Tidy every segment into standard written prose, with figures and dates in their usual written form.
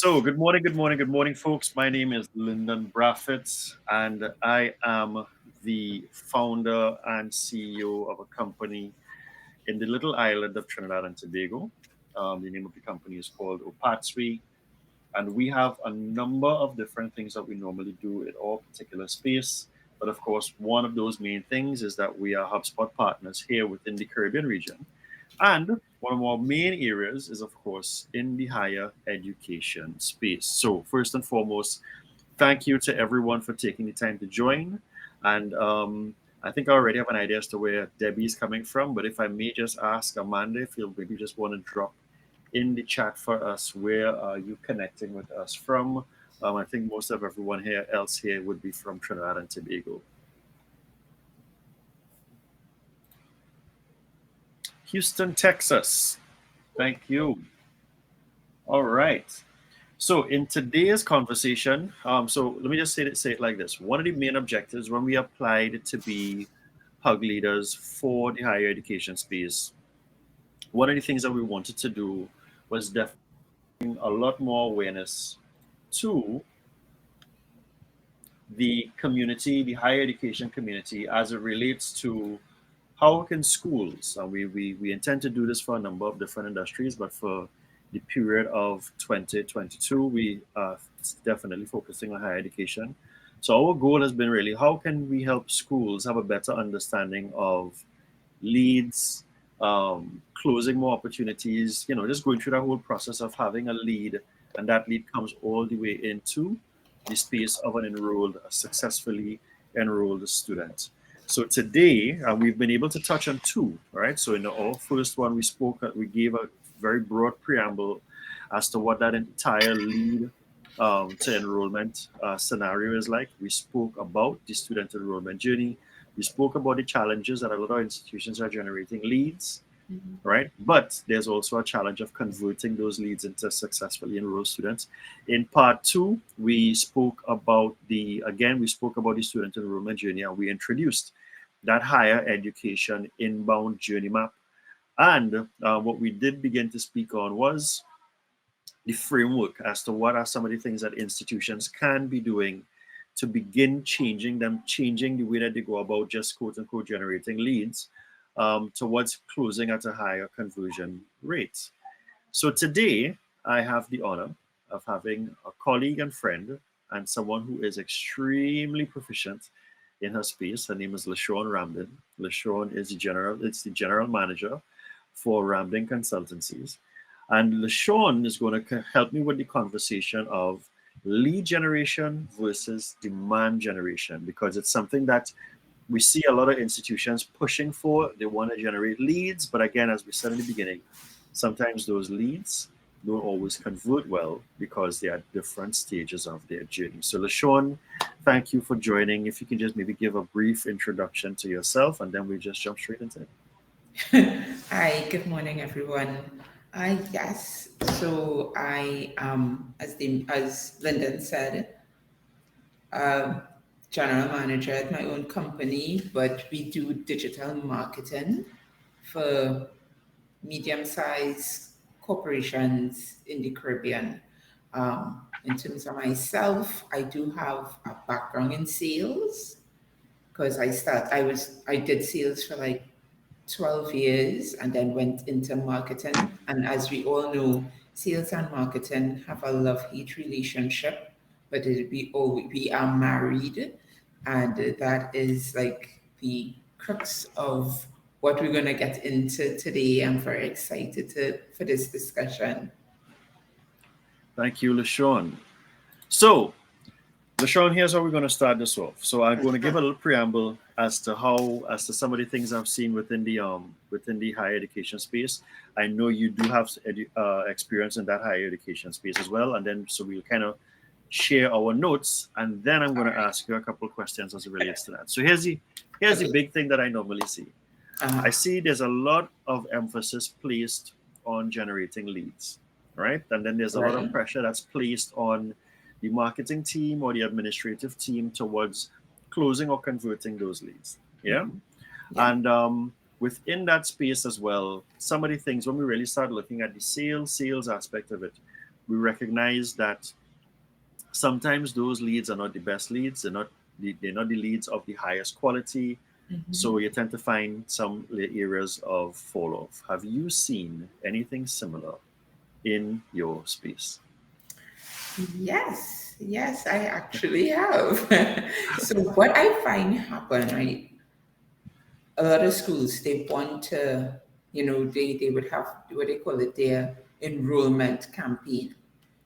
So, good morning, folks. My name is Lyndon Braffett, and I am the founder and CEO of a company in the little island of Trinidad and Tobago. The name of the company is called OPAAT-SWY, and we have a number of different things that we normally do in our particular space. But of course, one of those main things is that we are HubSpot partners here within the Caribbean region. And one of our main areas is, of course, in the higher education space. So, first and foremost, thank you to everyone for taking the time to join. And I think I already have an idea as to where Debbie is coming from. But if I may just ask Amanda if you'll maybe just want to drop in the chat for us where are you connecting with us from. I think most of everyone here else here would be from Trinidad and Tobago. Houston, Texas. Thank you. All right. So in today's conversation, so let me just say it like this. One of the main objectives when we applied to be HUG leaders for the higher education space, one of the things that we wanted to do was definitely a lot more awareness to the community, the higher education community, as it relates to how can schools, and we intend to do this for a number of different industries, but for the period of 2022, we are definitely focusing on higher education. So our goal has been really how can we help schools have a better understanding of leads, closing more opportunities, just going through that whole process of having a lead, and that lead comes all the way into the space of an a successfully enrolled student. So today we've been able to touch on two. All right. So in our first one, we gave a very broad preamble as to what that entire lead to enrollment scenario is like. We spoke about the student enrollment journey. We spoke about the challenges that a lot of institutions are generating leads, right? But there's also a challenge of converting those leads into successfully enrolled students. In part two, we spoke about the student enrollment journey, and we introduced that higher education inbound journey map. And what we did begin to speak on was the framework as to what are some of the things that institutions can be doing to begin changing the way that they go about just quote unquote generating leads towards closing at a higher conversion rate. So today, I have the honor of having a colleague and friend and someone who is extremely proficient in her space. Her name is LaShawn Randin. LaShawn is the general manager for Randin Consultancies. And LaShawn is going to help me with the conversation of lead generation versus demand generation, because it's something that we see a lot of institutions pushing for. They want to generate leads, but again, as we said in the beginning, sometimes those leads don't always convert well because they are at different stages of their journey. So LaShawn, thank you for joining. If you can just maybe give a brief introduction to yourself, and then we just jump straight into it. Hi, good morning, everyone. Yes, so I am, as Lyndon said, uh, general manager at my own company, but we do digital marketing for medium-sized corporations in the Caribbean. In terms of myself, I do have a background in sales because I did sales for like 12 years and then went into marketing. And as we all know, sales and marketing have a love-hate relationship, but we are married. And that is like the crux of what we're going to get into today. I'm very excited for this discussion. Thank you, LaShawn. So LaShawn, here's how we're going to start this off. So I'm going to give a little preamble as to some of the things I've seen within the higher education space. I know you do have experience in that higher education space as well, and then so we'll kind of share our notes, and then I'm going to ask you a couple of questions as it relates to that. So here's the big thing that I normally see. I see there's a lot of emphasis placed on generating leads, right? And then there's a lot of pressure that's placed on the marketing team or the administrative team towards closing or converting those leads. Yeah. Yeah. And within that space as well, some of the things when we really start looking at the sales aspect of it, we recognize that sometimes those leads are not the best leads. They're not the leads of the highest quality. Mhm. So you tend to find some areas of fall off. Have you seen anything similar in your space? Yes, yes, I actually have. So what I find happen, right? A lot of schools they want to, they would have what they call it their enrollment campaign.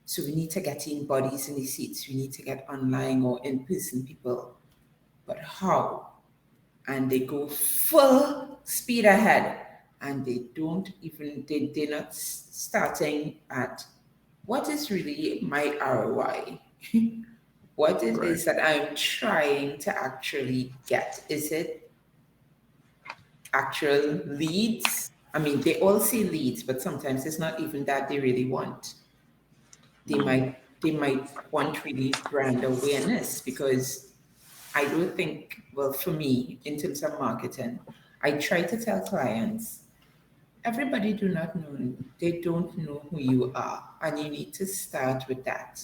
So we need to get in bodies in the seats. We need to get online or in-person people. But how? And they go full speed ahead, and they don't even they're not starting at what is really my ROI. What it Right. is that I'm trying to actually get. Is it actual leads? I mean, they all say leads, but sometimes it's not even that they really want. Mm, They might want really brand awareness, because I don't think, well, for me, in terms of marketing, I try to tell clients, everybody do not know you. They don't know who you are. And you need to start with that.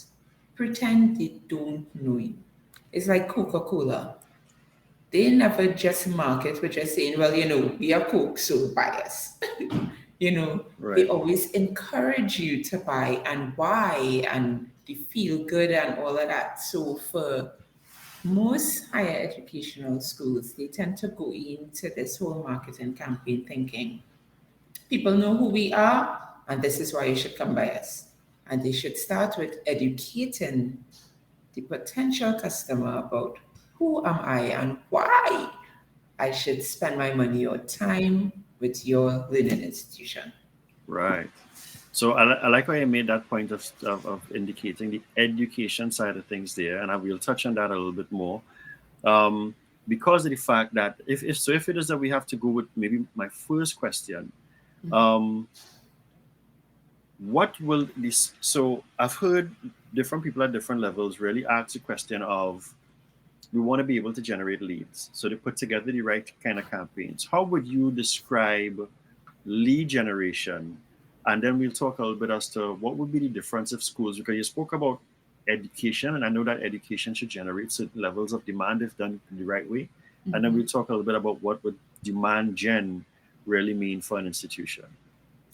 Pretend they don't know you. It's like Coca-Cola. They never just market with just saying, well, we are Coke, so buy us. They right. always encourage you to buy and why, and they feel good and all of that. So for most higher educational schools, they tend to go into this whole marketing campaign thinking people know who we are, and this is why you should come by us. And they should start with educating the potential customer about who am I and why I should spend my money or time with your learning institution. Right. So I like how you made that point of indicating the education side of things there, and I will touch on that a little bit more. Um, because of the fact that if it is that we have to go with maybe my first question, um, what will this? So I've heard different people at different levels really ask the question of we want to be able to generate leads, so they put together the right kind of campaigns. How would you describe lead generation? And then we'll talk a little bit as to what would be the difference of schools, because you spoke about education, and I know that education should generate certain levels of demand if done the right way. And then Mhm. we'll talk a little bit about what would demand gen really mean for an institution.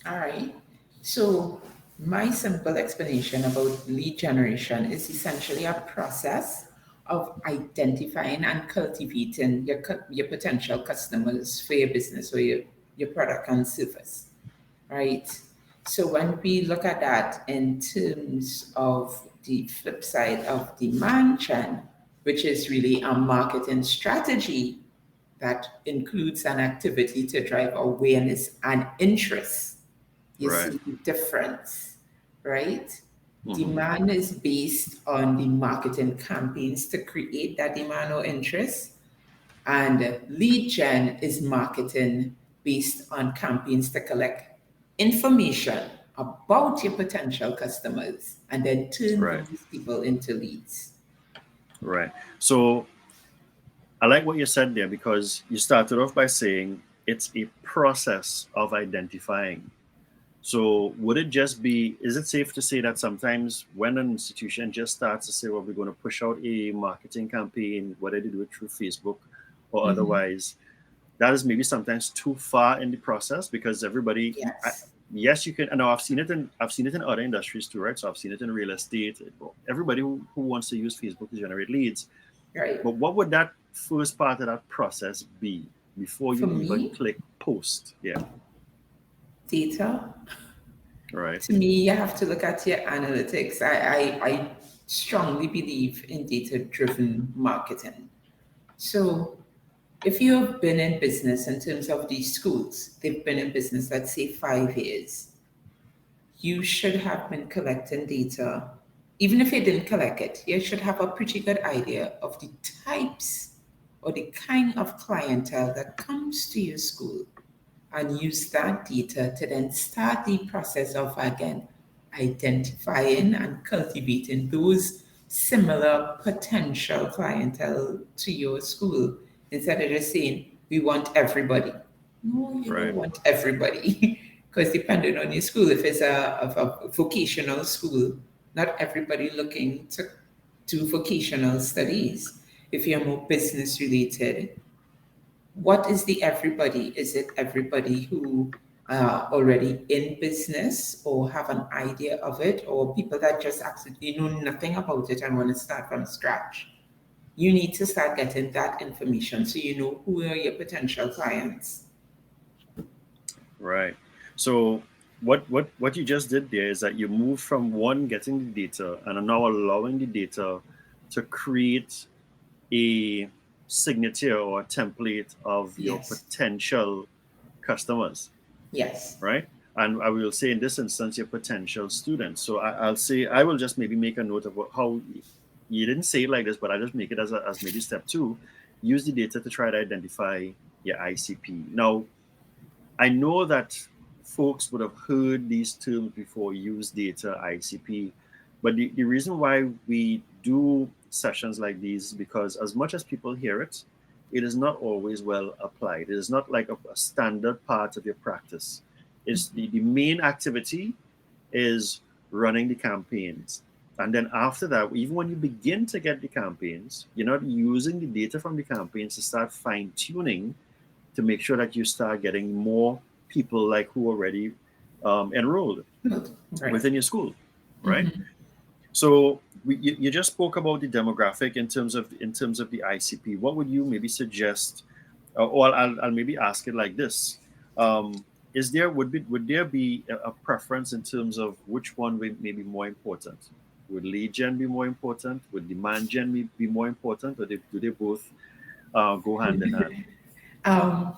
All right. So, my simple explanation about lead generation is essentially a process of identifying and cultivating your potential customers for your business or your product and service, right? So, when we look at that in terms of the flip side of demand gen, which is really a marketing strategy that includes an activity to drive awareness and interest, you Right. see the difference, right? Hmm. Demand is based on the marketing campaigns to create that demand or interest, and lead gen is marketing based on campaigns to collect information about your potential customers and then turn Right. those people into leads. Right. So I like what you said there, because you started off by saying it's a process of identifying. So would it just be, is it safe to say that sometimes when an institution just starts to say, well, we're going to push out a marketing campaign, whether they do it through Facebook or Mhm. otherwise, that is maybe sometimes too far in the process, because everybody, Yes. yes, you can, I know I've seen it in other industries too, right? So I've seen it in real estate. Everybody who wants to use Facebook to generate leads. Right. But what would that first part of that process be before For you even me, click post? Yeah. data. Right. To me, you have to look at your analytics. I strongly believe in data driven marketing. So, if you have been in business in terms of these schools, they've been in business, let's say 5 years, you should have been collecting data. Even if you didn't collect it, you should have a pretty good idea of the types or the kind of clientele that comes to your school, and use that data to then start the process of again identifying and cultivating those similar potential clientele to your school, instead of just saying we want everybody. No, you don't Right. want everybody. Because depending on your school, if it's a vocational school, not everybody looking to do vocational studies. If you're more business related, what is the everybody? Is it everybody who are already in business or have an idea of it, or people that just absolutely know nothing about it and want to start from scratch? You need to start getting that information so you know who are your potential clients. Right. So what you just did there is that you moved from one getting the data and are now allowing the data to create a signature or a template of your Yes, potential customers, yes. right? And I will say in this instance, your potential students. So I'll say I will just maybe make a note of how you didn't say it like this, but I just make it as maybe step two. Use the data to try to identify your ICP. Now, I know that folks would have heard these terms before, use data, ICP, but the reason why we do sessions like these is because as much as people hear it, it is not always well applied. It is not like a standard part of your practice. It's the main activity is running the campaigns. And then after that, even when you begin to get the campaigns, you're not using the data from the campaigns to start fine tuning to make sure that you start getting more people like who already enrolled Right. within your school, right? Mhm. So you just spoke about the demographic in terms of the ICP. What would you maybe suggest, or I'll maybe ask it like this: is there would there be a preference in terms of which one would maybe more important? Would lead gen be more important? Would demand gen be more important, or do they both go hand in hand? Um,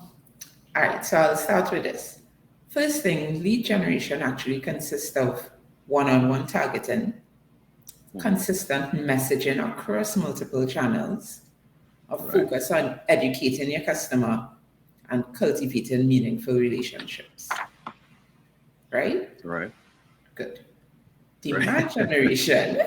all right, so I'll start with this. First thing, lead generation actually consists of one on one targeting, Mhm. consistent messaging across multiple channels, a Right, focus on educating your customer, and cultivating meaningful relationships. Right? right, Good. right, Demand generation.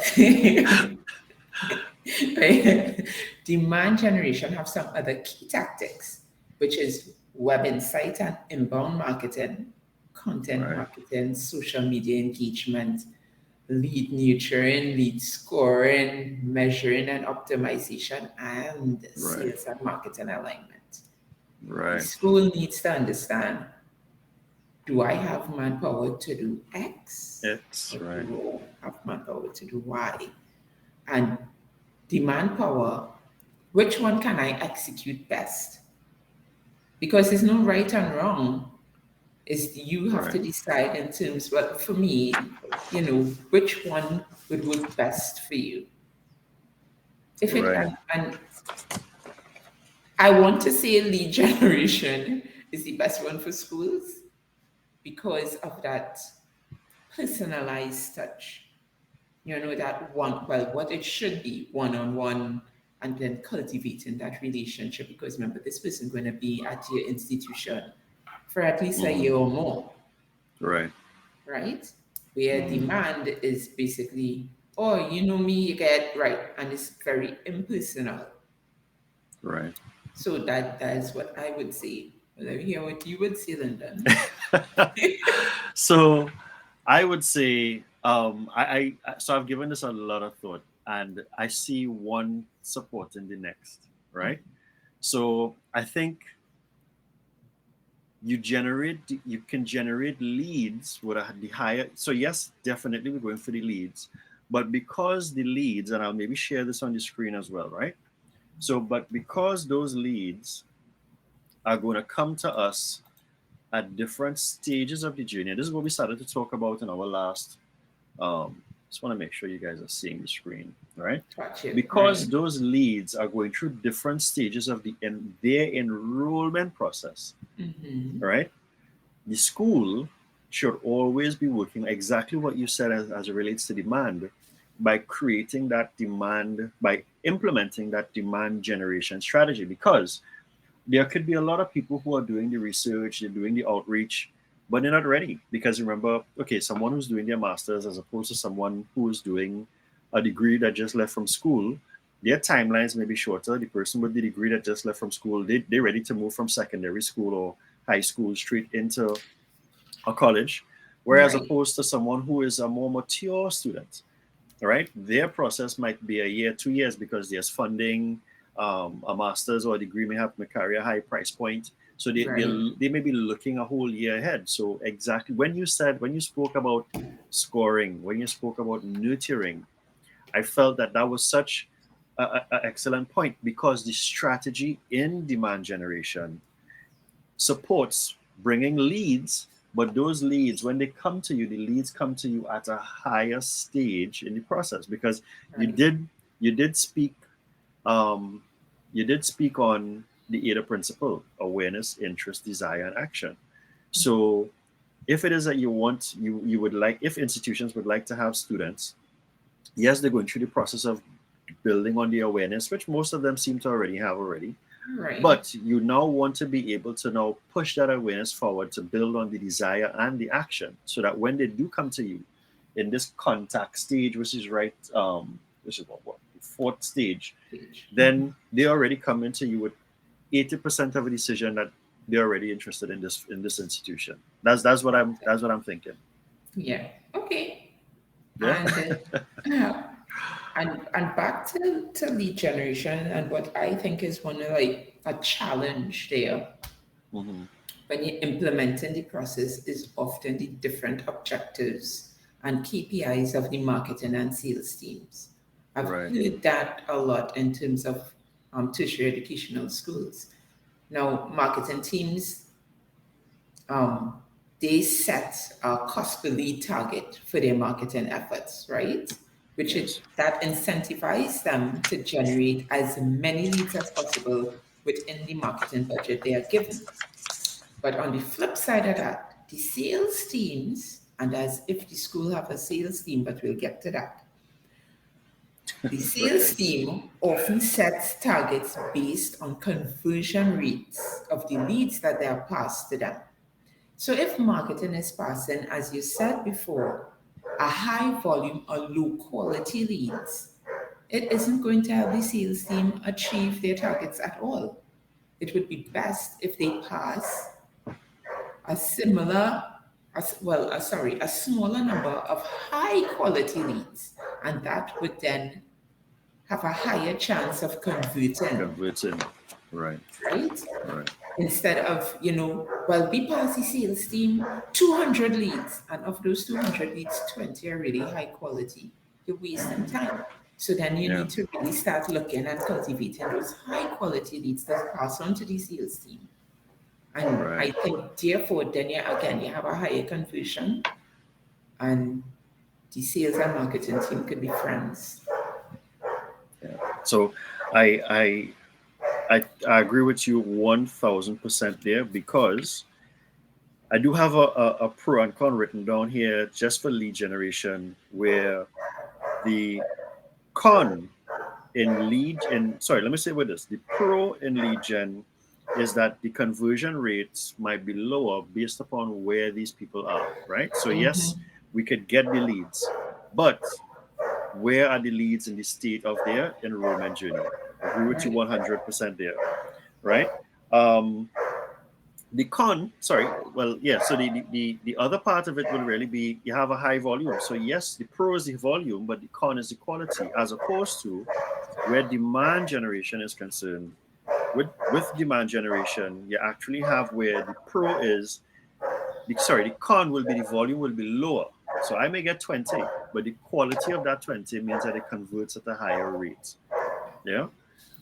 Right? Demand generation have some other key tactics, which is web insight and inbound marketing, content right, marketing, social media engagement, lead nurturing, lead scoring, measuring and optimization, and right, sales and marketing alignment. The right. school needs to understand, do I have manpower to do X It's or right, do I have manpower to do Y? And the manpower, which one can I execute best? Because there's no right and wrong. Is you have to right, decide in terms, well, for me, which one would work best for you. If it right, and I want to say lead generation is the best one for schools because of that personalized touch. That one, well, what it should be one on one, and then cultivating that relationship. Because remember, this person going to be at your institution for at least a hmm year or more, right, right? Where hmm demand is basically, oh, you know me, you get right, and it's very impersonal. right. So that is what I would say. Well, I hear what you would say, Lyndon. So I would say so I've given this a lot of thought and I see one supporting the next, right? So I think you can generate leads with the higher, so yes, definitely we're going for the leads, but because the leads, and I'll maybe share this on the screen as well, right? So but because those leads are going to come to us at different stages of the journey. This is what we started to talk about in our last. Just want to make sure you guys are seeing the screen, right? Got you, Because right? those leads are going through different stages of their enrollment process, Mm-hmm. right? The school should always be working exactly what you said as it relates to demand by creating that demand, by implementing that demand generation strategy, because there could be a lot of people who are doing the research, they're doing the outreach, but they're not ready. Because remember, okay, someone who's doing their master's as opposed to someone who is doing a degree that just left from school, their timelines may be shorter. The person with the degree that just left from school, they're ready to move from secondary school or high school straight into or college, whereas Right. opposed to someone who is a more mature student, right? Their process might be a year, 2 years, because there's funding. A master's or a degree may carry a high price point, so Right. they may be looking a whole year ahead. So exactly when you spoke about scoring, when you spoke about nurturing, I felt that that was such a excellent point, because the strategy in demand generation supports bringing leads, but those leads, when they come to you, the leads come to you at a higher stage in the process, because you Right. did you did speak um, you did speak on the AIDA principle: awareness, interest, desire, and action. So if it is that you would like, if institutions would like to have students, yes, they're going through the process of building on the awareness, which most of them seem to already have already. Right. But you now want to be able to now push that awareness forward to build on the desire and the action, so that when they do come to you in this contact stage, which is what the fourth stage, Page. then they already come into you with 80% of a decision that they're already interested in this institution. That's what I'm thinking. Yeah. Okay. Yeah. And and back to lead generation, and what I think is one of like a challenge there Hmm. when you're implementing the process is often the different objectives and KPIs of the marketing and sales teams. I've Right. heard that a lot in terms of tertiary educational schools. Now, marketing teams, um, they set a cost per lead target for their marketing efforts, right? Yes. That incentivizes them to generate as many leads as possible within the marketing budget they are given. But on the flip side of that, the sales teams, and as if the school have a sales team, but we'll get to that. The Okay. sales team often sets targets based on conversion rates of the leads that they are passed to them. So if marketing is passing, as you said before, a high volume or low quality leads, it isn't going to help the sales team achieve their targets at all. It would be best if they pass a similar, a smaller number of high quality leads, and that would then have a higher chance of converting, Converting. Right. right? Right. Instead of, well, we pass the sales team 200 leads, and of those 200 leads, 20 are really high quality. You're wasting time. So then you Yeah. need to really start looking and cultivating those high quality leads that pass on to the sales team. And Right. I think, therefore, then you have a higher conversion, and the sales and marketing team could be friends. Yeah. So I I I agree with you 1,000% there, because I do have a pro and con written down here just for lead generation, where the con in lead in sorry, let me say with this. The pro in lead gen is that the conversion rates might be lower based upon where these people are, right? So yes, Hmm. we could get the leads, but where are the leads in the state of their enrollment journey? Agree with you Right. 100% there, right? Um, the con, sorry, well, yeah. So the other part of it will really be, you have a high volume. So yes, the pro is the volume, but the con is the quality, as opposed to where demand generation is concerned. With demand generation, you actually have where the pro is the con will be the volume will be lower. So I may get 20, but the quality of that 20 means that it converts at a higher rate. Yeah.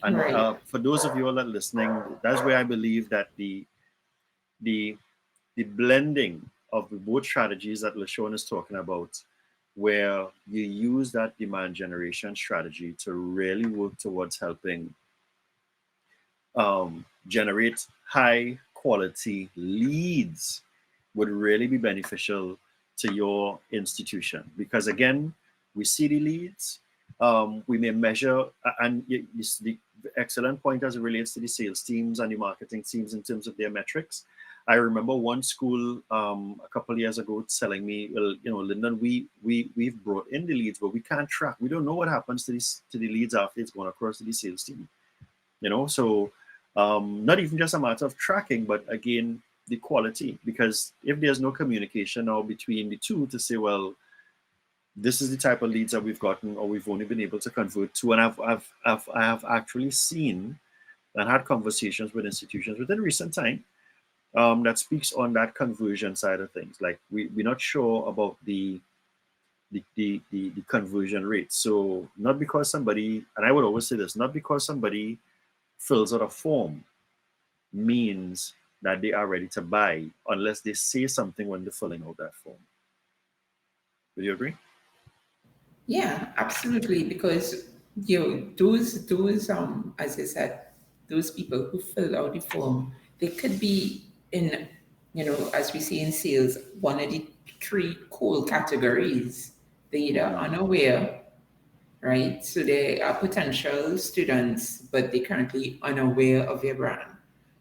And Right. for those of you all that are listening, that's where I believe that the the blending of the both strategies that LaShawn is talking about, where you use that demand generation strategy to really work towards helping generate high quality leads, would really be beneficial to your institution. Because again, we see the leads, we may measure, and the excellent point as it relates to the sales teams and the marketing teams in terms of their metrics. I remember one school a couple of years ago telling me, well, Lyndon, we've brought in the leads, but we can't track. We don't know what happens to the leads after it's gone across to the sales team. So not even just a matter of tracking, but again, the quality, because if there's no communication now between the two to say, well, this is the type of leads that we've gotten or we've only been able to convert to, and I have actually seen and had conversations with institutions within recent time that speaks on that conversion side of things. Like we're not sure about the conversion rate. So not because somebody, and I would always say this, not because somebody fills out a form means that they are ready to buy unless they say something when they're filling out that form. Would you agree? Yeah, absolutely. Because those as I said, those people who fill out the form, they could be in, as we see in sales, one of the three core categories. They're either unaware, right? So they are potential students, but they're currently unaware of your brand.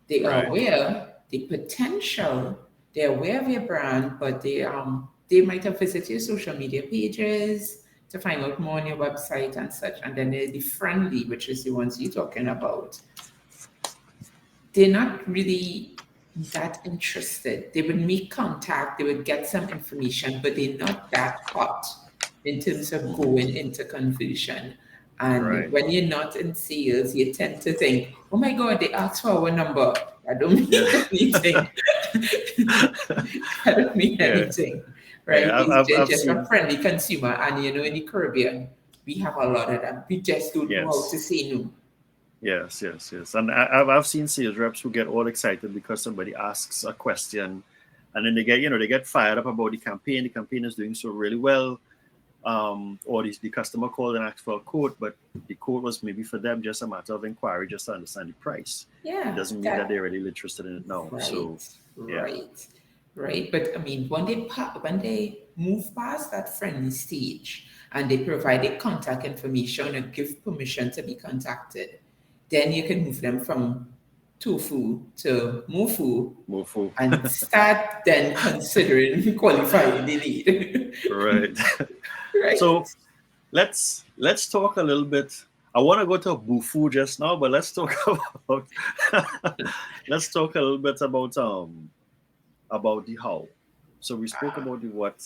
They are Right. aware the potential, they're aware of your brand, but they might have visited your social media pages to find out more on your website and such. And then they're the friendly, which is the ones you're talking about. They're not really that interested. They would make contact, they would get some information, but they're not that hot in terms of going into conversion. And Right. when you're not in sales, you tend to think, oh my God, they asked for our number. That don't Yeah. mean anything. That don't mean Yeah. anything, right? Yeah. They're I've just a seen. friendly consumer. And in the Caribbean, we have a lot of them. We just don't know how to Yes. say no. Yes. Yes. Yes. And I've seen sales reps who get all excited because somebody asks a question, and then they get fired up about the campaign. The campaign is doing so really well. Or the customer called and asked for a quote, but the quote was maybe for them just a matter of inquiry, just to understand the price. It Yeah, doesn't mean that they're that really interested in it now. So, right, yeah, right, right. But I mean, when they move past that friendly stage and they provide the contact information and give permission to be contacted, then you can move them from tofu to mofu Mofu. and start then considering qualifying the lead. Right. Right. So let's talk a little bit. I want to go to Bufu just now, but let's talk about let's talk a little bit about the how. So we spoke about the what,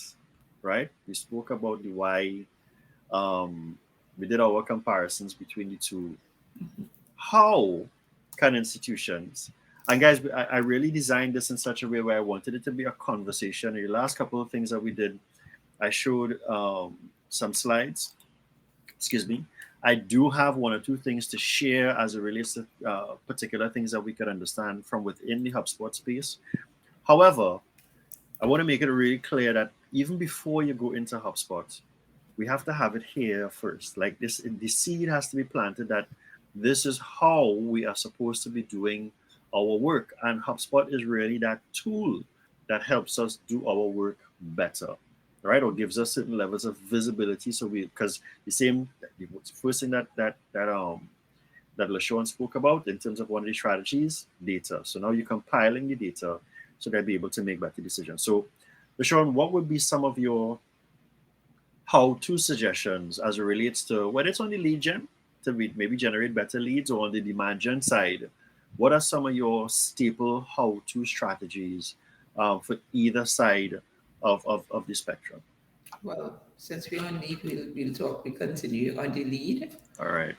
right? We spoke about the why. Um, we did our comparisons between the two. How can institutions, and guys, I really designed this in such a way where I wanted it to be a conversation. The last couple of things that we did, I showed some slides. Excuse me. I do have one or two things to share as it relates to particular things that we could understand from within the HubSpot space. However, I want to make it really clear that even before you go into HubSpot, we have to have it here first. Like this, the seed has to be planted that this is how we are supposed to be doing our work. And HubSpot is really that tool that helps us do our work better, right? Or gives us certain levels of visibility. So because the first thing that LaShawn spoke about in terms of one of the strategies, data. So now you're compiling the data so they'll be able to make better decisions. So LaShawn, what would be some of your how-to suggestions as it relates to whether it's on the lead gen to maybe generate better leads or on the demand gen side? What are some of your staple how-to strategies for either side of the spectrum? Well, since we're on lead, we continue on the lead. All right.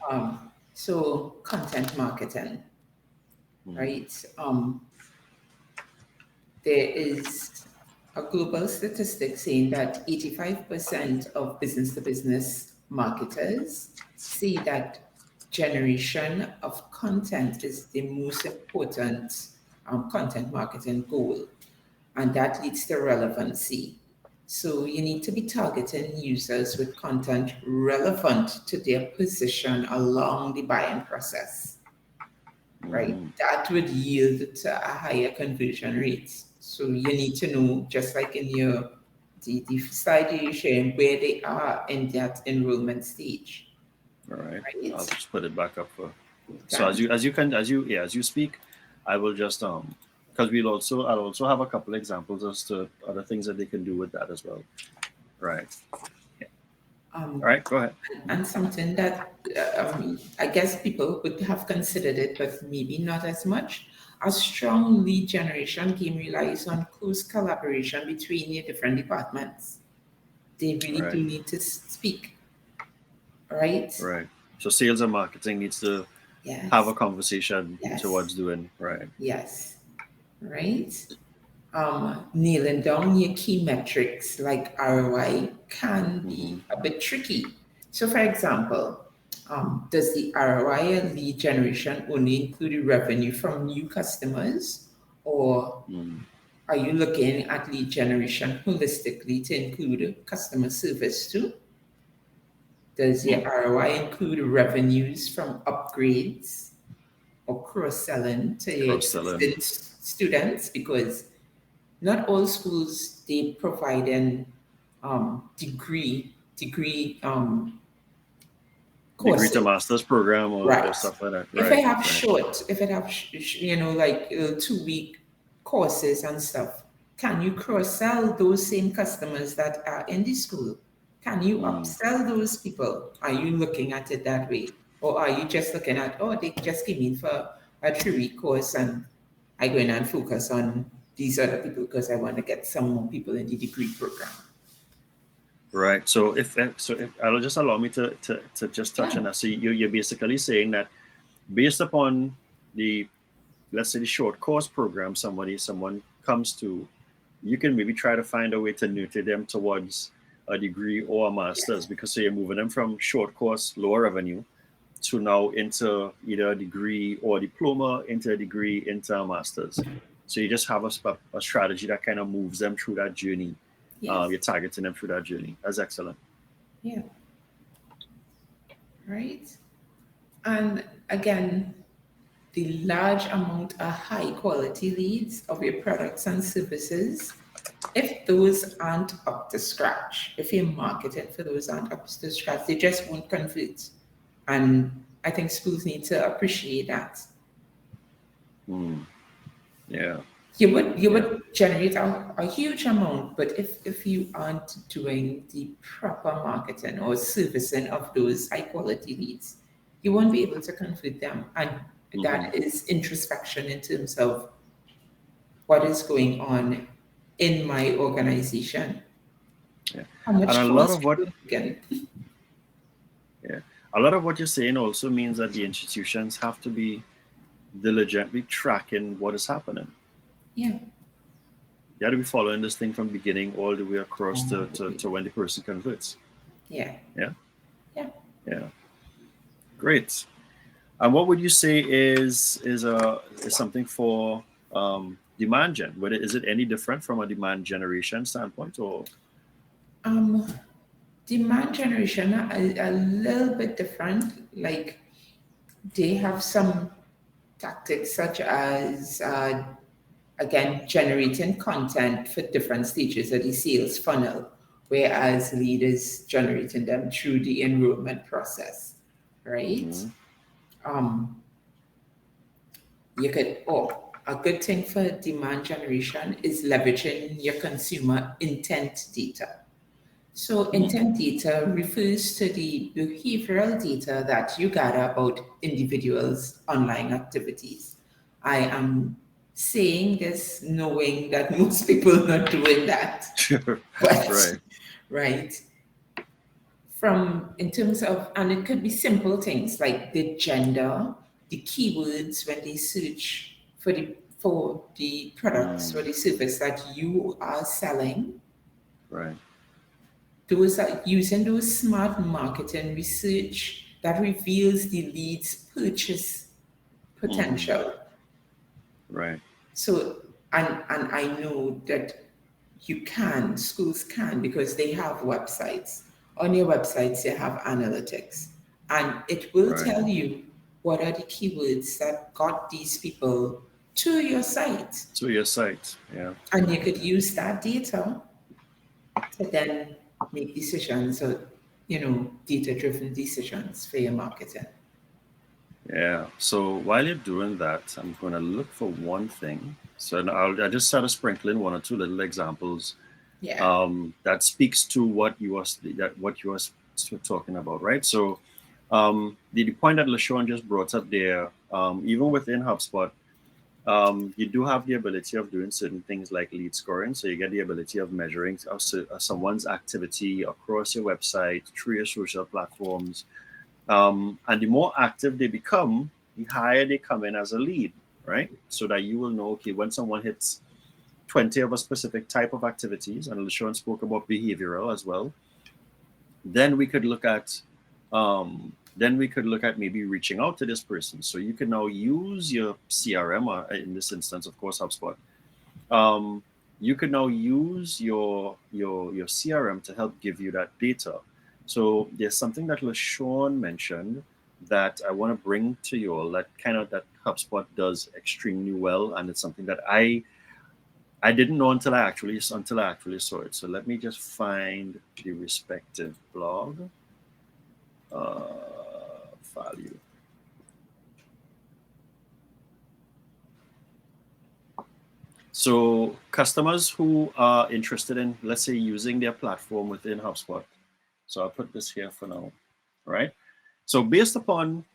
So content marketing, Mm, right? There is a global statistic saying that 85% of business to business marketers see that generation of content is the most important content marketing goal, and that leads to relevancy. So you need to be targeting users with content relevant to their position along the buying process, right? mm, That would yield to a higher conversion rate. So you need to know, just like in the slide you're sharing, where they are in that enrollment stage, all right. I'll right? just put it back up for. So Thanks. as you speak, I will just because I'll also have a couple examples as to other things that they can do with that as well. Right. Yeah. All Um, right. Go ahead. and something that I guess people would have considered it, but maybe not as much. a strong lead generation game relies on close collaboration between your different departments. They really Right. do need to speak, right? Right. So sales and marketing needs to have a Yes, conversation yes, towards doing right. yes, right? Nailing down your key metrics like ROI can Mm-hmm. be a bit tricky. So, for example, does the ROI and lead generation only include revenue from new customers, or Mm. are you looking at lead generation holistically to include customer service too? Does your Mm. ROI include revenues from upgrades or cross-selling to your Cross selling. existing students? Because not all schools they provide an degree Degree to courses, master's program or right? stuff like that. If I Right. have Right. short, if I have like 2 week courses and stuff, can you cross sell those same customers that are in the school? Can you Mm. upsell those people? Are you looking at it that way, or are you just looking at, oh, they just came in for a 3 week course and I go in and focus on these other people because I want to get some more people in the degree program? Right. So if I'll just allow me to just touch Yeah, on that. So you're basically saying that based upon the, let's say, the short course program someone comes to, you can maybe try to find a way to nurture them towards a degree or a master's, yes, because so you're moving them from short course lower revenue to now into either a degree or a diploma, into a degree, into a master's. So you just have a strategy that kind of moves them through that journey. yes, You're targeting them through that journey. That's excellent. yeah, right. And again, the large amount of high quality leads of your products and services, if those aren't up to scratch, if your marketing for those aren't up to scratch, they just won't convert. And I think schools need to appreciate that. Mm, yeah, You would yeah. generate a huge amount, but if you aren't doing the proper marketing or servicing of those high quality leads, you won't be able to convert them. And Hmm. that is introspection in terms of what is going on in my organization. Yeah. How And much a lot trust of what, people again? yeah, a lot of what you're saying also means that the institutions have to be diligently tracking what is happening. Yeah. You have to be following this thing from beginning all the way across All the way. to when the person converts. Yeah. Yeah, Yeah. yeah, great. And what would you say is something for demand gen? Whether is it any different from a demand generation standpoint, or Um, Demand generation are a little bit different. Like they have some tactics such as again generating content for different stages of the sales funnel, whereas leaders generating them through the enrollment process, right? Mhm. Um, you could, oh, a good thing for demand generation is leveraging your consumer intent data. So Mm. intent data refers to the behavioral data that you gather about individuals' online activities. I am saying this knowing that most people are not doing that, Sure, but right. right. From in terms of, and it could be simple things like the gender, the keywords when they search for the products or Mm, the service that you are selling. right. Those are using those smart marketing research that reveals the lead's purchase Hmm. potential. Right. So, and I know that schools can, because they have websites. On your websites, they have analytics, and it will Right. tell you what are the keywords that got these people to your site. To your site. Yeah. And you could Yeah. use that data to then make decisions or, data driven decisions for your marketing. Yeah. So while you're doing that, I'm going to look for one thing. So I just started sprinkling one or two little examples Yeah. that speaks to what you was talking about, right? So the point that LaShawn just brought up there, even within HubSpot, You do have the ability of doing certain things like lead scoring. So you get the ability of measuring someone's activity across your website, through your social platforms. And the more active they become, the higher they come in as a lead, right? So that you will know, okay, when someone hits 20 of a specific type of activities, and LaShawn spoke about behavioral as well, then we could look at maybe reaching out to this person. So you can now use your CRM, or in this instance, of course, HubSpot. Um, you can now use your CRM to help give you that data. So there's something that LaShawn mentioned that I want to bring to you all, that kind of that HubSpot does extremely well, and it's something that I didn't know until I actually saw it. So let me just find the respective blog. Value. So customers who are interested in, let's say, using their platform within HubSpot. So I'll put this here for now, right? So based upon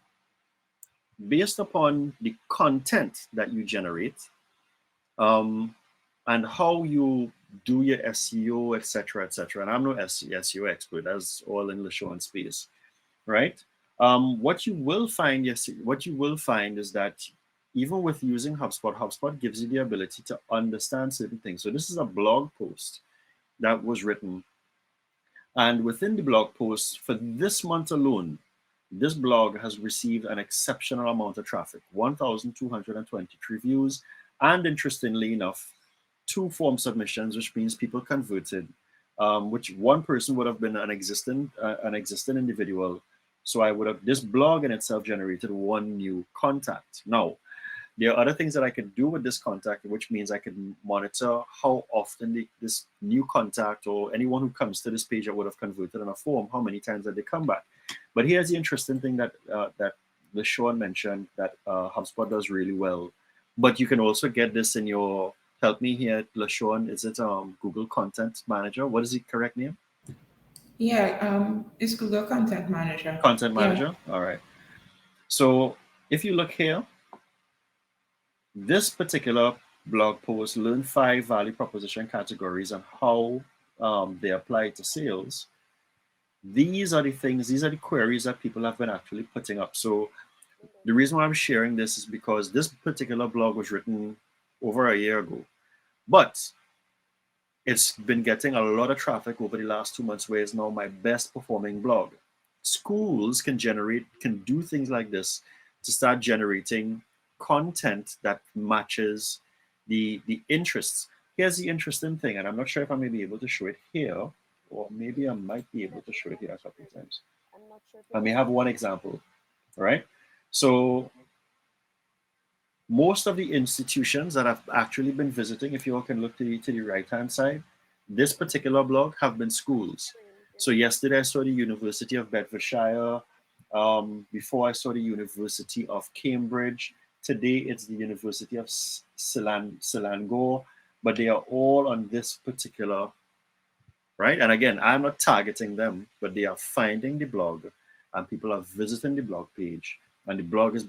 the content that you generate, um, and how you do your SEO, etc., and I'm no SEO expert, that's all in LaShawn space, right? What you will find, yes, what you will find is that even with using HubSpot, HubSpot gives you the ability to understand certain things. So this is a blog post that was written, and within the blog post for this month alone, this blog has received an exceptional amount of traffic, 1,223 views, and interestingly enough, 2 form submissions, which means people converted, which one person would have been an existing individual. So I would have, this blog in itself generated 1 new contact. Now, there are other things that I could do with this contact, which means I could monitor how often this new contact or anyone who comes to this page that would have converted on a form, how many times did they come back. But here's the interesting thing that LaShawn mentioned that HubSpot does really well. But you can also get this in your, help me here, LaShawn, is it Google Content Manager? What is the correct name? Yeah, it's Google Content Manager. Content Yeah. Manager. All right. So if you look here, this particular blog post, learn 5 value proposition categories and how they apply to sales. These are the things, these are the queries that people have been actually putting up. So the reason why I'm sharing this is because this particular blog was written over a year ago, but it's been getting a lot of traffic over the last 2 months, where it's now my best performing blog. Schools can do things like this to start generating content that matches the interests. Here's the interesting thing, and I'm not sure if I may be able to show it here, or maybe I might be able to show it here a couple of times. I may have one example, right? So most of the institutions that I've actually been visiting, if you all can look to the right-hand side, this particular blog have been schools. So yesterday I saw the University of Bedfordshire. Before I saw the University of Cambridge. Today it's the University of Selangor. But they are all on this particular, right? And again, I'm not targeting them, but they are finding the blog and people are visiting the blog page. And the blog is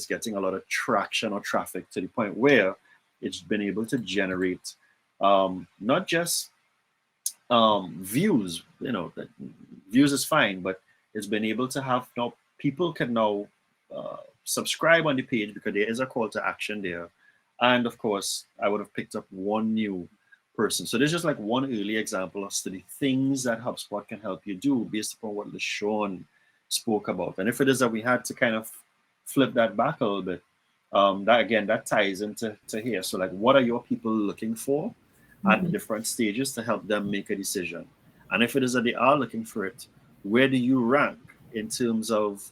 getting a lot of traction or traffic to the point where it's been able to generate not just views, that views is fine, but it's been able to have now people can now subscribe on the page because there is a call to action there. And of course, I would have picked up 1 new person. So there's just like one early example as to the things that HubSpot can help you do based upon what LaShawn spoke about. And if it is that we had to kind of flip that back a little bit, that ties into here. So like, what are your people looking for at different stages to help them make a decision? And if it is that they are looking for it, where do you rank in terms of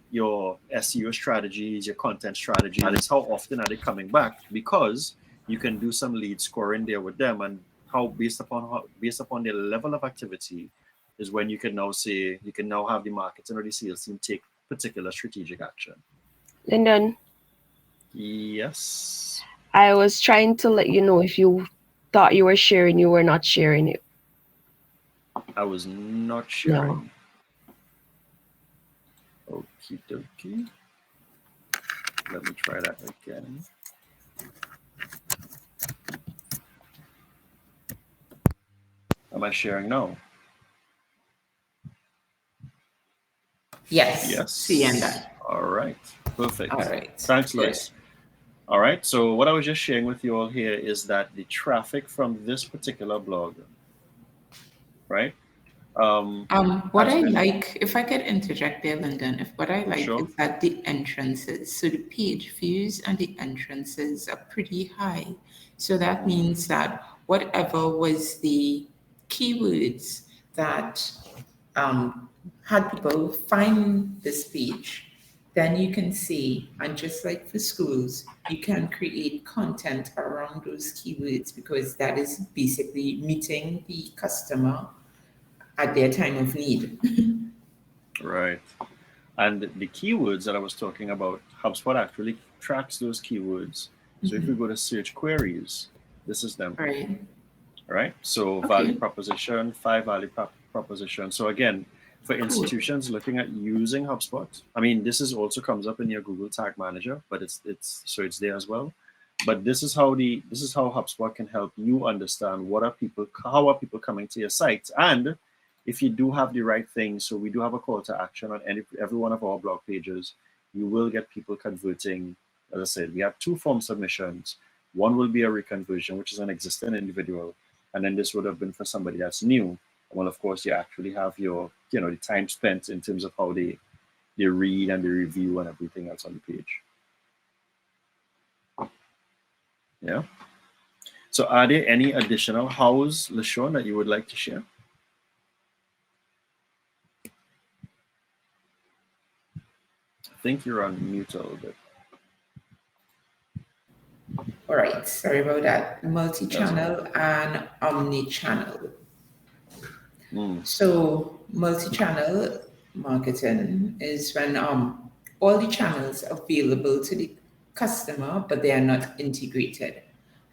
your SEO strategies, your content strategies? How often are they coming back? Because you can do some lead scoring there with them, and based upon their level of activity is when you can now say you can now have the marketing or the sales team take particular strategic action. Lyndon, Yes, I was trying to let you know if you thought you were sharing, you were not sharing it. I was not No. sharing. Okie dokie. Let me try that again. Am I sharing now? Yes, seeing Yes. that. All right. All Perfect. right, Thanks, good. Lois. All right. So what I was just sharing with you all here is that the traffic from this particular blog, right, What has I been like, if I could interject there, Lyndon, if what I like sure. is that the entrances, so the page views and the entrances are pretty high. So that Mm, means that whatever was the keywords that had people find this page, then you can see, and just like for schools, you can create content around those keywords because that is basically meeting the customer at their time of need. right. And the keywords that I was talking about, HubSpot actually tracks those keywords. So if we go to search queries, this is them. Right. Right? So value Okay. proposition, five value proposition. So again, for Cool. institutions looking at using HubSpot, I mean, this is also comes up in your Google Tag Manager, but it's there as well. But this is how HubSpot can help you understand how are people coming to your site, and if you do have the right thing. So we do have a call to action on every one of our blog pages. You will get people converting. As I said, we have two form submissions. One will be a reconversion, which is an existing individual, and then this would have been for somebody that's new. Well, of course, you actually have your, the time spent in terms of how they read and they review and everything else on the page. Yeah. So, are there any additional hows, LaShawn, that you would like to share? I think you're on mute a little bit. All right. Sorry about that. That's okay. Multi-channel and omni-channel. Mm, So multi-channel marketing is when all the channels available to the customer, but they are not integrated.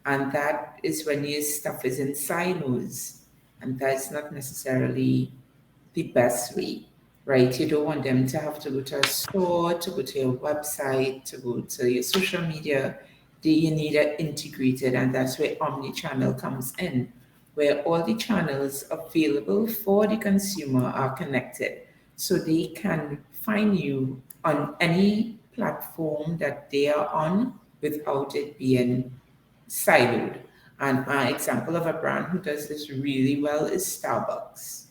And that is when your stuff is in silos. And that's not necessarily the best way, right? You don't want them to have to go to a store, to go to your website, to go to your social media. You need it integrated, and that's where omni-channel comes in, where all the channels available for the consumer are connected. So they can find you on any platform that they are on without it being siloed. And an example of a brand who does this really well is Starbucks,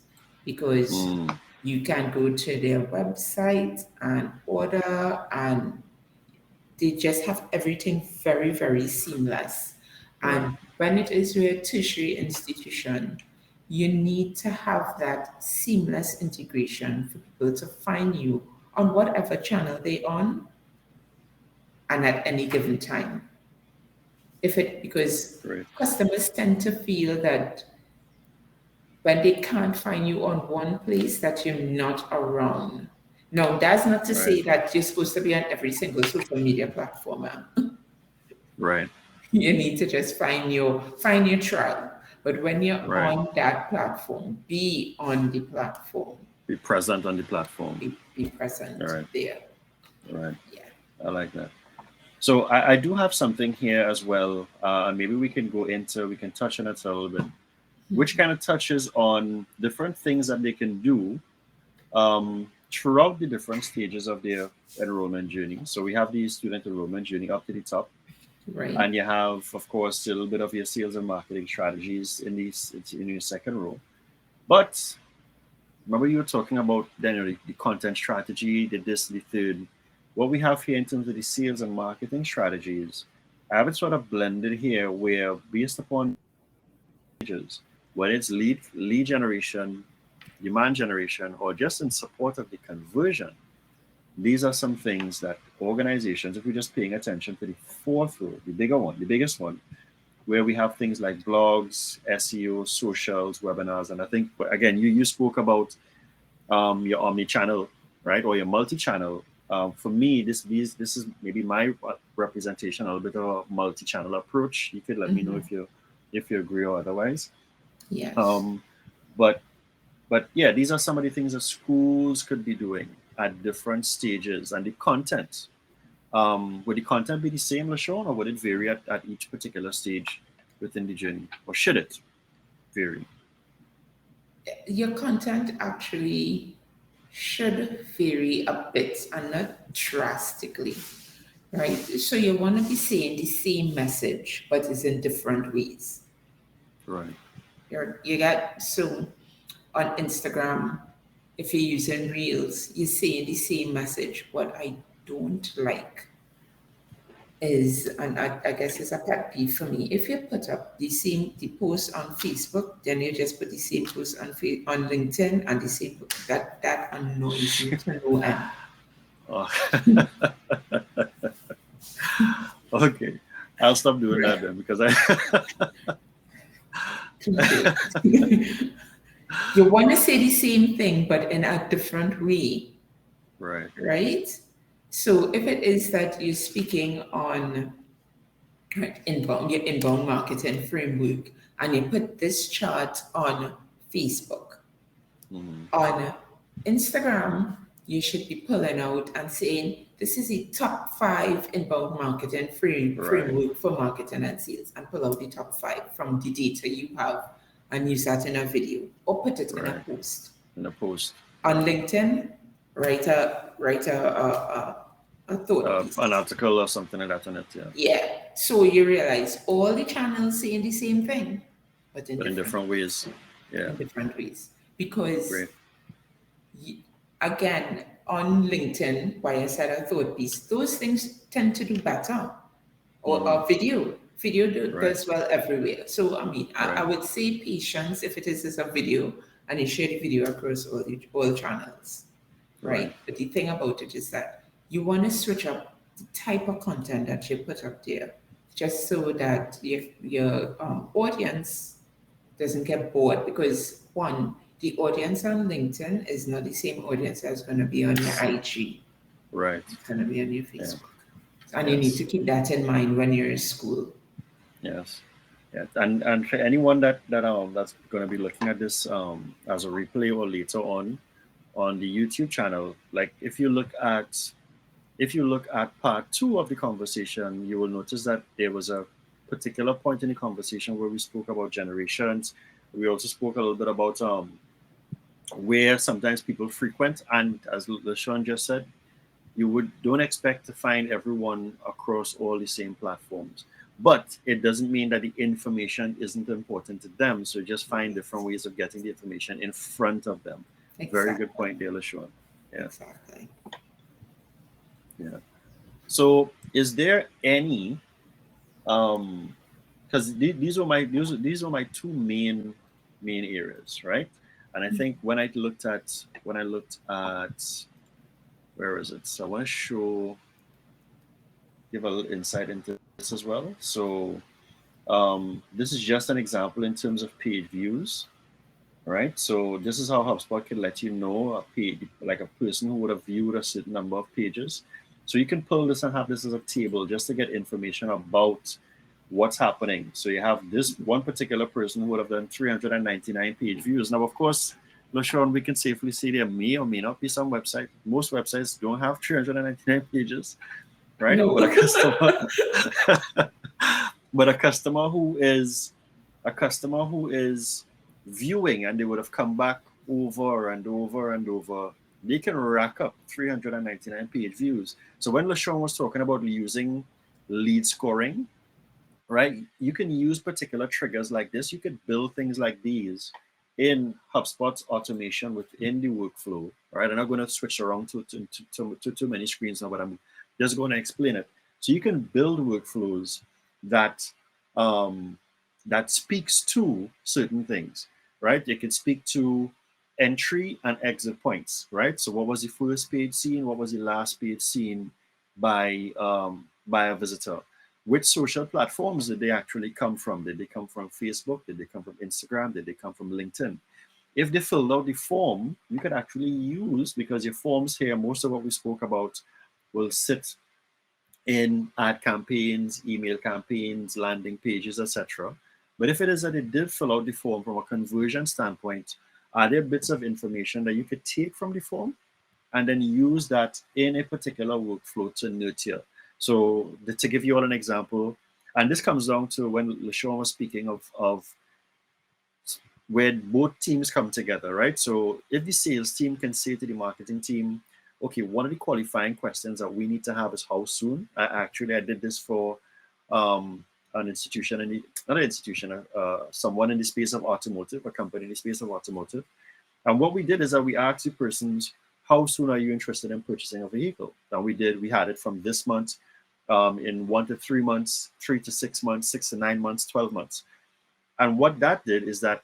because mm, you can go to their website and order, and they just have everything very, very seamless. right, And when it is with a tertiary institution, you need to have that seamless integration for people to find you on whatever channel they're on and at any given time. Because great, customers tend to feel that when they can't find you on one place, that you're not around. Now, that's not to right, say that you're supposed to be on every single social media platform. right, You need to just find your tribe. But when you're right. on that platform, be on the platform. Be present on the platform. Be All present right, there. all right. Yeah. I like that. So I do have something here as well, and maybe we can touch on it a little bit, which kind of touches on different things that they can do throughout the different stages of their enrollment journey. So we have the student enrollment journey up to the top, Right. and you have, of course, a little bit of your sales and marketing strategies in your second row. But remember, you were talking about then the content strategy, the third. What we have here in terms of the sales and marketing strategies, I have it sort of blended here, where based upon stages, whether it's lead generation, demand generation, or just in support of the conversion, these are some things that organizations, if we're just paying attention to the fourth row, the bigger one, the biggest one, where we have things like blogs, SEO, socials, webinars, and I think again you spoke about your omni-channel, right, or your multi-channel. For me, this is maybe my representation, a little bit of a multi-channel approach. You could let me know Hmm. if you agree or otherwise. Yes. Um, but but yeah, these are some of the things that schools could be doing at different stages, and the content. Would the content be the same, LaShawn, or would it vary at each particular stage within the journey? Or should it vary? Your content actually should vary a bit and not drastically, right? So you want to be saying the same message, but it's in different ways. Right. You got, so on Instagram, if you're using Reels, you're saying the same message. What I don't like is, and I guess it's a pet peeve for me, if you put up the post on Facebook, then you just put the same post on on LinkedIn and the same, that annoys me to no end. Oh. Okay. I'll stop doing that then because I. You want to say the same thing, but in a different way, Right. right? So if it is that you're speaking on your inbound marketing framework and you put this chart on Facebook, Mm-hmm. on Instagram, you should be pulling out and saying, this is the top 5 inbound marketing Right. framework for marketing and sales, and pull out the top 5 from the data you have and use that in a video or put it in a Right. post. In a post. On LinkedIn, a thought piece. An article or something like that on it, yeah. Yeah. So you realize all the channels saying the same thing, but in But in different ways. Yeah. in different ways. Because Great. again, on LinkedIn, why I said a thought piece, those things tend to do better. Or Mhm. video Right. does well everywhere. So I mean, I Right. would say patience if it is as a video and you share the video across all channels, Right. right? But the thing about it is that you want to switch up the type of content that you put up there, just so that your audience doesn't get bored. Because one, the audience on LinkedIn is not the same audience that's going to be on your IG. Right. It's going to be on your Yeah. Facebook, and you need Yes. to keep that in mind when you're in school. Yes. Yeah. And for anyone that's going to be looking at this as a replay or later on the YouTube channel, like if you look at part 2 of the conversation, you will notice that there was a particular point in the conversation where we spoke about generations. We also spoke a little bit about where sometimes people frequent, and as LaShawn just said, you don't expect to find everyone across all the same platforms. But it doesn't mean that the information isn't important to them. So just find different ways of getting the information in front of them. Very good Exactly. point there, LaShawn. Yeah. Exactly. Yeah. So is there any because these were my two main areas, right? And I think when I looked at where is it? So I want to give a little insight into this as well. So this is just an example in terms of page views, right? So this is how HubSpot can let you know a page, like a person who would have viewed a certain number of pages. So you can pull this and have this as a table just to get information about what's happening. So you have this one particular person who would have done 399 page views. Now, of course, LaShawn, we can safely say there may or may not be some website. Most websites don't have 399 pages, right? No. But a customer who is viewing and they would have come back over and over and over, they can rack up 399 page views. So when LaShawn was talking about using lead scoring, right, you can use particular triggers like this. You could build things like these in HubSpot's automation within the workflow. Right, I'm not going to switch around to too many screens now, but I'm just going to explain it. So you can build workflows that that speaks to certain things, right? You can speak to entry and exit points, right? So what was the first page seen? What was the last page seen by a visitor? Which social platforms did they actually come from? Did they come from Facebook? Did they come from Instagram? Did they come from LinkedIn? If they filled out the form, you could actually use, because your forms here, most of what we spoke about will sit in ad campaigns, email campaigns, landing pages, etc. But if it is that it did fill out the form from a conversion standpoint, are there bits of information that you could take from the form and then use that in a particular workflow to nurture? So to give you all an example, and this comes down to when LaShawn was speaking of where both teams come together, right? So if the sales team can say to the marketing team, okay, one of the qualifying questions that we need to have is how soon. I did this for an institution, not an institution, someone in the space of automotive, a company in the space of automotive. And what we did is that we asked the persons, how soon are you interested in purchasing a vehicle? And we had it from this month, in 1 to 3 months, 3 to 6 months, 6 to 9 months, 12 months. And what that did is that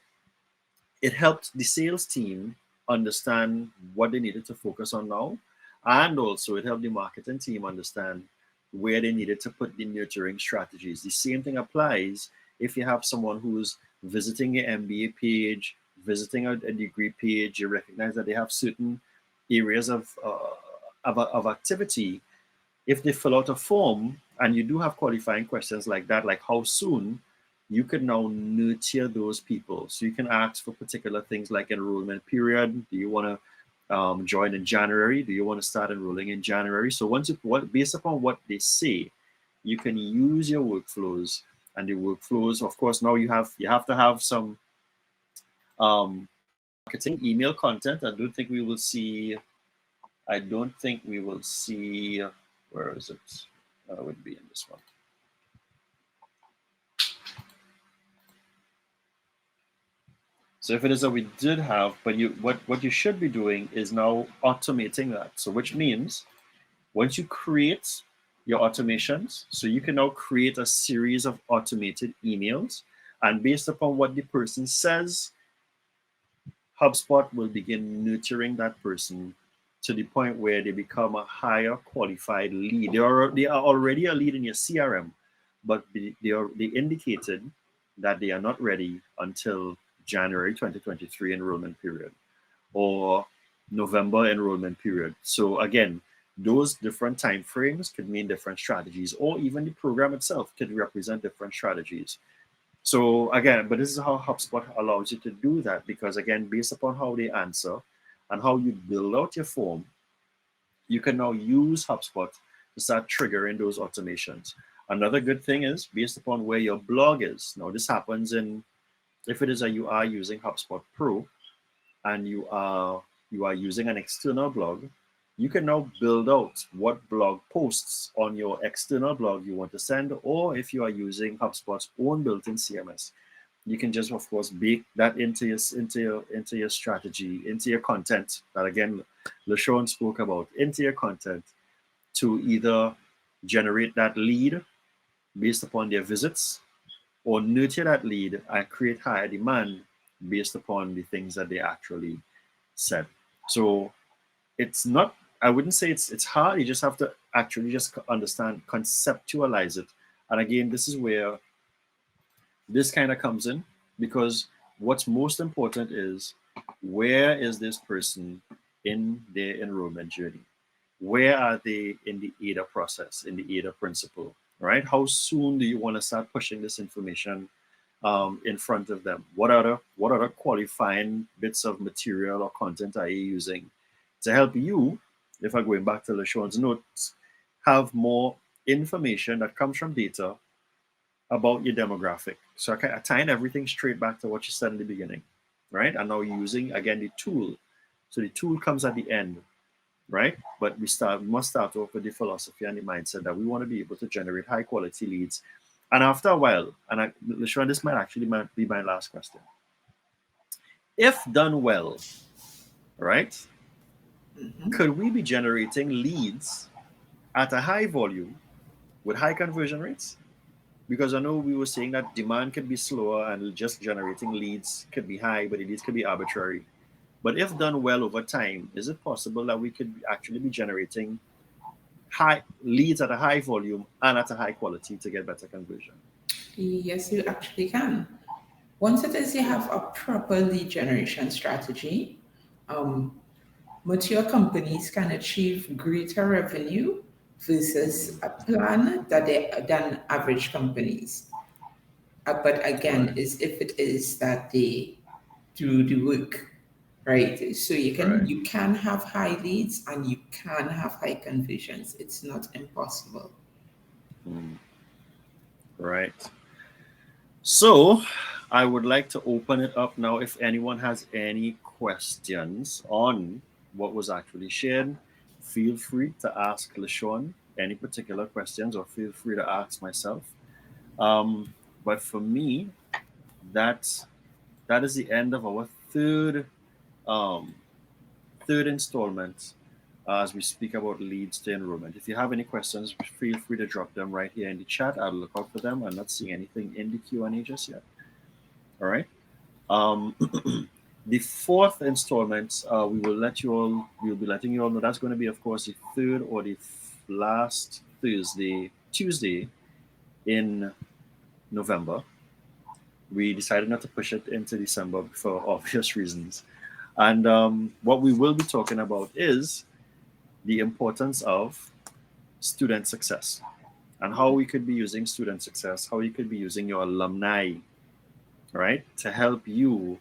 it helped the sales team understand what they needed to focus on now. And also it helped the marketing team understand where they needed to put the nurturing strategies. The same thing applies if you have someone who's visiting your MBA page, visiting a degree page, you recognize that they have certain areas of activity. If they fill out a form and you do have qualifying questions like that, like how soon, you can now nurture those people. So you can ask for particular things like enrollment period. Do you want to join in January? Do you want to start enrolling in January? So based upon what they say, you can use your workflows, and the workflows, of course, now you have to have some marketing email content. I don't think we will see, where is it? It would be in this one. So if it is that we did have, but what you should be doing is now automating that. So which means once you create your automations, so you can now create a series of automated emails, and based upon what the person says, HubSpot will begin nurturing that person to the point where they become a higher qualified lead. They are already a lead in your CRM, but they indicated that they are not ready until January 2023 enrollment period or November enrollment period. So again, those different time frames could mean different strategies, or even the program itself could represent different strategies. So again, but this is how HubSpot allows you to do that, because again, based upon how they answer and how you build out your form, you can now use HubSpot to start triggering those automations. Another good thing is based upon where your blog is. Now this happens if it is that you are using HubSpot Pro and you are using an external blog, you can now build out what blog posts on your external blog you want to send, or if you are using HubSpot's own built-in CMS, you can just, of course, bake that into your strategy, into your content that again LaShawn spoke about, into your content to either generate that lead based upon their visits, or nurture that lead and create higher demand based upon the things that they actually said. So it's not, I wouldn't say it's hard. You just have to actually just understand, conceptualize it. And again, this is where this kind of comes in, because what's most important is, where is this person in their enrollment journey? Where are they in the ADA process, in the ADA principle, right? How soon do you want to start pushing this information in front of them? What other qualifying bits of material or content are you using to help you, if I'm going back to LaShawn's notes, have more information that comes from data about your demographic? So I kind of tying everything straight back to what you said in the beginning, right? And now using, again, the tool. So the tool comes at the end, right? But we must start off with the philosophy and the mindset that we want to be able to generate high quality leads. And after a while, and LaShawn, this might be my last question. If done well, right? Could we be generating leads at a high volume with high conversion rates? Because I know we were saying that demand could be slower and just generating leads could be high, but the leads could be arbitrary. But if done well over time, is it possible that we could actually be generating high leads at a high volume and at a high quality to get better conversion? Yes, you actually can. Once it is you have a proper lead generation strategy, mature companies can achieve greater revenue versus a plan than average companies. But again, Right, is if it is that they do the work, right? So right, you can have high leads and you can have high conversions. It's not impossible. Mm, right. So I would like to open it up now. If anyone has any questions on what was actually shared, feel free to ask LaShawn any particular questions, or feel free to ask myself. Um, but for me, that's that is the end of our um, third installment as we speak about leads to enrollment. If you have any questions, feel free to drop them right here in the chat. I'll look out for them. I'm not seeing anything in the Q&A just yet. All right. Um, the fourth installment, we'll be letting you all know that's going to be, of course, the third or the last Tuesday in November. We decided not to push it into December for obvious reasons. And what we will be talking about is the importance of student success and how we could be using student success, how you could be using your alumni, right, to help you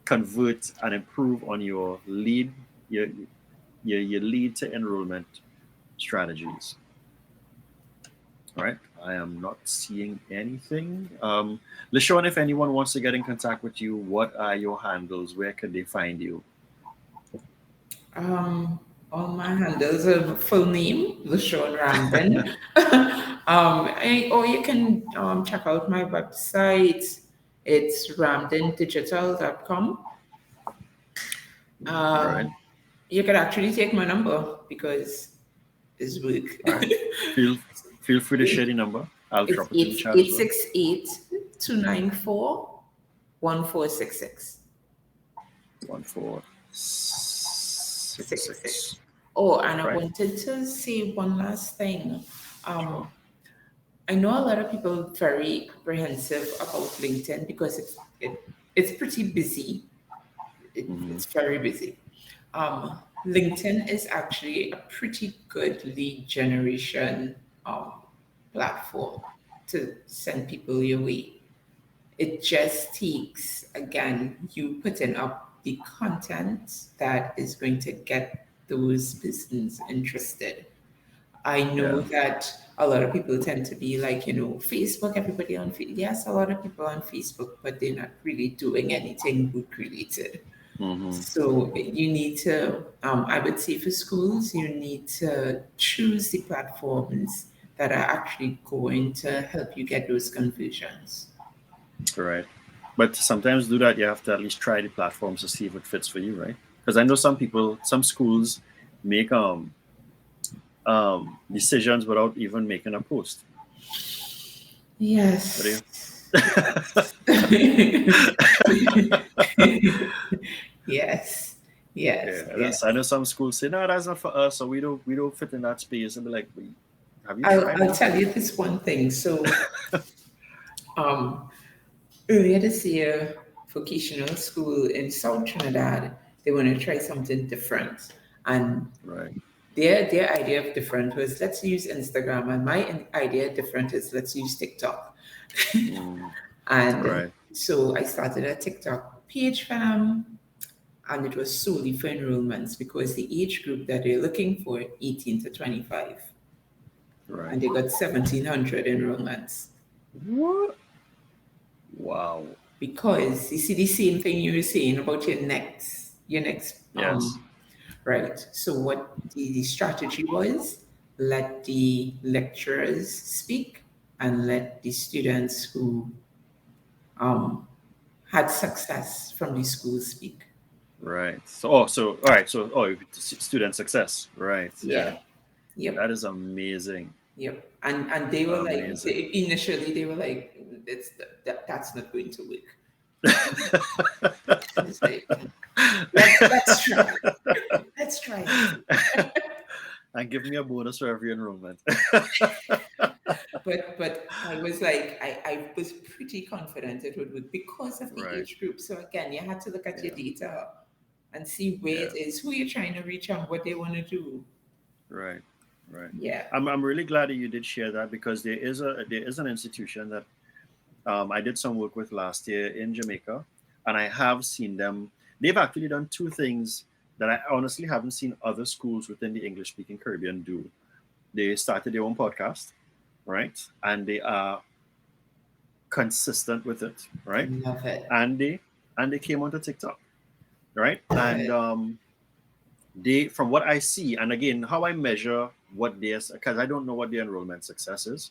convert and improve on your lead to enrollment strategies. All right. I am not seeing anything. LaShawn, if anyone wants to get in contact with you, what are your handles? Where can they find you? All my handles are full name, LaShawn Randin. Or you can check out my website. It's ramdindigital.com. All right. You can actually take my number because it's work. All right. Feel feel free to share the number. I'll It's drop it in the chat as well. 1466. 1466. Oh, and I Right. wanted to say one last thing. I know a lot of people are very apprehensive about LinkedIn because it's pretty busy. It's very busy. LinkedIn is actually a pretty good lead generation platform to send people your way. It just takes, again, you putting up the content that is going to get those persons interested. I know Yeah. that a lot of people tend to be like, Facebook, everybody on Facebook. Yes, a lot of people on Facebook, but they're not really doing anything work related. Mm-hmm. So you need to, I would say for schools, you need to choose the platforms that are actually going to help you get those conversions. Right. But to sometimes do that, you have to at least try the platforms to see if it fits for you, right? Because I know some schools make decisions without even making a post. What do Yes. you? Yes. Yeah, Yes. Yes. I know some schools say no, that's not for us, so we don't fit in that space. And be like, have you I'll, tried I'll tell anything? you this one thing. So, um, earlier this year, vocational school in South Trinidad, they want to try something different. And Right. their idea of different was let's use Instagram. And my idea of different is let's use TikTok. Mm, And right. so I started a TikTok page for them. And it was solely for enrollments because the age group that they're looking for, 18 to 25. Right. And they got 1,700 enrollments. What? Wow. Because you see the same thing you were saying about your next Yes. right. So what the strategy was, let the lecturers speak and let the students who um, had success from the school speak. Right. So all right. So student success. Right. Yeah. Yeah. Yep. That is amazing. Yep. And they were like, Amazing. initially they were like, that's not going to work. It's like, let's try. Let's try it. And give me a bonus for every enrollment. But I was like, I was pretty confident it would work because of the Right. age group. So again, you had to look at your Yeah. data and see where Yeah. it is, who you're trying to reach and what they want to do. Right. Right. Yeah. I'm really glad that you did share that, because there is an institution that I did some work with last year in Jamaica, and I have seen them. They've actually done two things that I honestly haven't seen other schools within the English speaking Caribbean do. They started their own podcast, right? And they are consistent with it, right? Love it. And they came onto TikTok, right? Love And it. they, from what I see, and again, how I measure what their, because I don't know what the enrollment success is,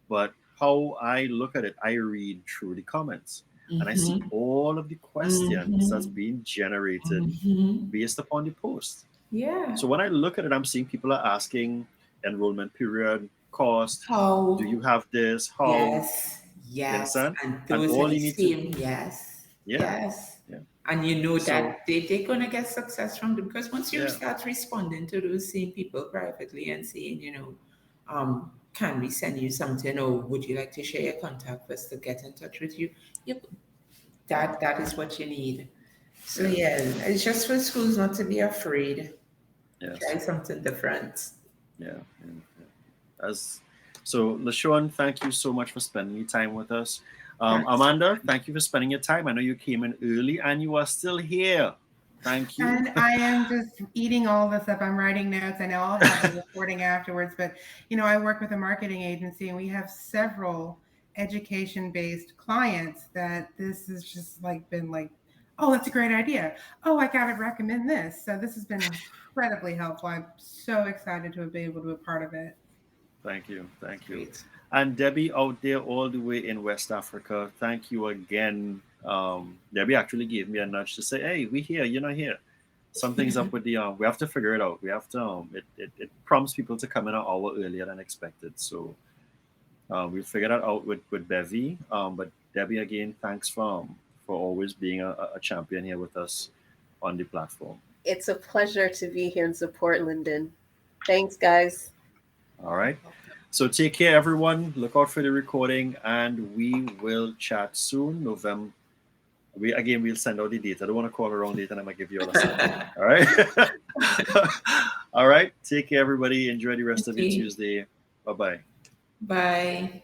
but how I look at it, I read through the comments and I see Mm-hmm. all of the questions that's Mm-hmm. being generated Mm-hmm. based upon the post. Yeah. So when I look at it, I'm seeing people are asking enrollment period, cost, do How? you have this, how, Yes. you Yes. understand? And And those are all the you need to, same. Yes. yeah, Yes. yeah. And you know So that they're going to get success from them because once you yeah, start responding to those same people privately and saying, can we send you something or would you like to share your contact for us to get in touch with you? Yep, that is what you need. So yeah, yeah, it's just for schools not to be afraid. yes, Try something different. yeah. As so, LaShawn, thank you so much for spending your time with us. Thanks. Amanda, thank you for spending your time. I know you came in early and you are still here. Thank you. And I am just eating all this up. I'm writing notes. I know I'll have the recording afterwards, but I work with a marketing agency and we have several education-based clients that this has just been like, oh, that's a great idea. Oh, I gotta recommend this. So this has been incredibly helpful. I'm so excited to be able to be a part of it. Thank you. Thank you. Great. And Debbie out there all the way in West Africa, thank you again. Debbie actually gave me a nudge to say, hey, we here, you're not here. Something's up with the, we have to figure it out. We have to, it prompts people to come in an hour earlier than expected. So we figured that out with Bevy. But Debbie, again, thanks for always being a champion here with us on the platform. It's a pleasure to be here and support Lyndon. Thanks, guys. All right. So take care, everyone. Look out for the recording, and we will chat soon. November. We'll send out the date. I don't want to call the wrong date, and I'm gonna give you all a second. All right. All right. Take care, everybody. Enjoy the rest of your Okay. Tuesday. Bye bye. Bye.